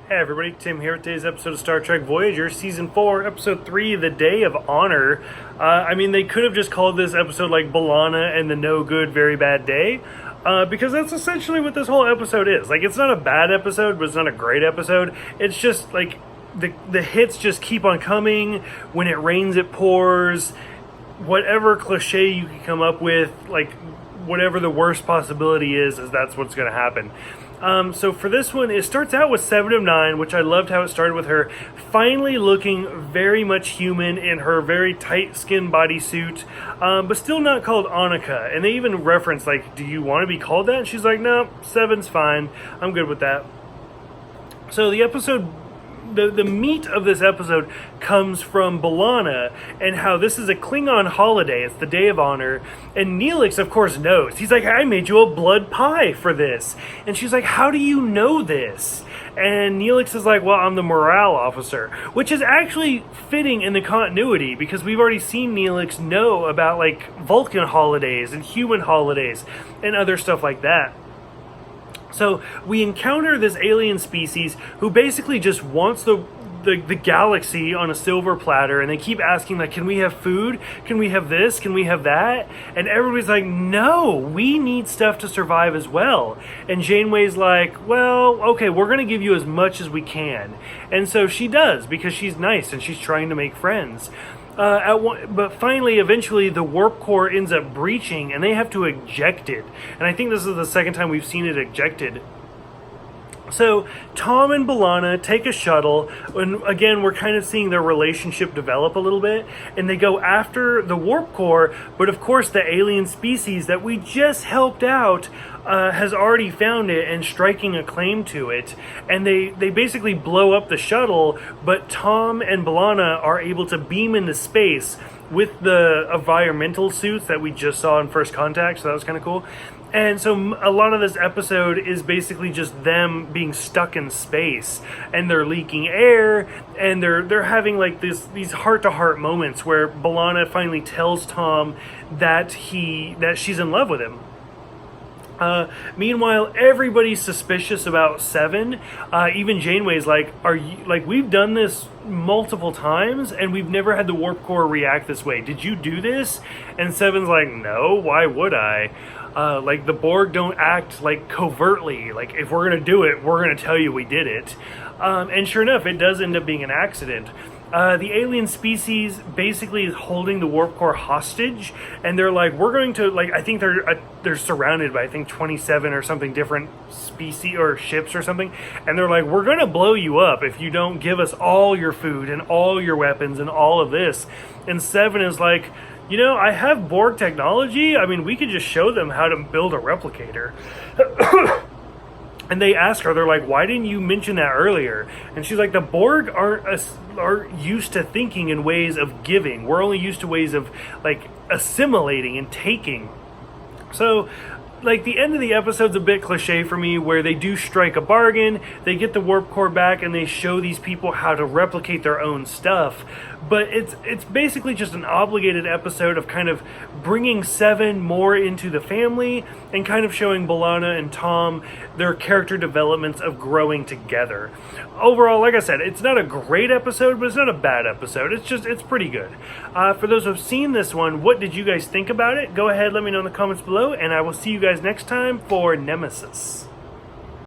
Hey everybody, Tim here with today's episode of Star Trek Voyager, Season 4, Episode 3, The Day of Honor. They could have just called this episode like B'Elanna and the No Good, Very Bad Day, because that's essentially what this whole episode is. Like, it's not a bad episode, but it's not a great episode. It's just, like, the hits just keep on coming. When it rains, it pours. Whatever cliche you can come up with, like, whatever the worst possibility is that's what's going to happen. So for this one, it starts out with 7 of 9, which I loved how it started with her finally looking very much human in her very tight skin bodysuit, but still not called Annika. And they even reference, like, do you want to be called that? And she's like, no, 7's fine. I'm good with that. So the episode... The meat of this episode comes from B'Elanna and how this is a Klingon holiday. It's the Day of Honor. And Neelix, of course, knows. He's like, I made you a blood pie for this. And she's like, how do you know this? And Neelix is like, well, I'm the morale officer. Which is actually fitting in the continuity because we've already seen Neelix know about, like, Vulcan holidays and human holidays and other stuff like that. So we encounter this alien species who basically just wants the galaxy on a silver platter, and they keep asking, like, can we have food? Can we have this? Can we have that? And everybody's like, no, we need stuff to survive as well. And Janeway's like, well, okay, we're going to give you as much as we can. And so she does, because she's nice and she's trying to make friends. But finally, eventually, the warp core ends up breaching, and they have to eject it. And I think this is the second time we've seen it ejected. So Tom and B'Elanna take a shuttle, and again, we're kind of seeing their relationship develop a little bit, and they go after the warp core, but of course the alien species that we just helped out has already found it and striking a claim to it, and they basically blow up the shuttle, but Tom and B'Elanna are able to beam into space with the environmental suits that we just saw in First Contact, so that was kind of cool. And so a lot of this episode is basically just them being stuck in space, and they're leaking air, and they're having like these heart-to-heart moments where B'Elanna finally tells Tom that she's in love with him. Meanwhile, everybody's suspicious about 7. Even Janeway's like, we've done this multiple times and we've never had the warp core react this way. Did you do this? And 7's like, no, why would I? The Borg don't act like covertly. Like, if we're gonna do it, we're gonna tell you we did it. And sure enough, it does end up being an accident. The alien species basically is holding the warp core hostage, and they're like, we're going to, like, I think they're surrounded by, I think, 27 or something different species or ships or something, and they're like, we're going to blow you up if you don't give us all your food and all your weapons and all of this. And 7 is like, you know, I have Borg technology. I mean, we could just show them how to build a replicator. And they ask her, they're like, why didn't you mention that earlier? And she's like, the Borg aren't used to thinking in ways of giving. We're only used to ways of, like, assimilating and taking. So, like, the end of the episode's a bit cliche for me, where they do strike a bargain, they get the warp core back, and they show these people how to replicate their own stuff. But it's basically just an obligated episode of kind of bringing 7 more into the family and kind of showing B'Elanna and Tom their character developments of growing together. Overall, like I said, it's not a great episode, but it's not a bad episode. It's pretty good. For those who have seen this one, what did you guys think about it? Go ahead, let me know in the comments below, and I will see you guys next time for Nemesis.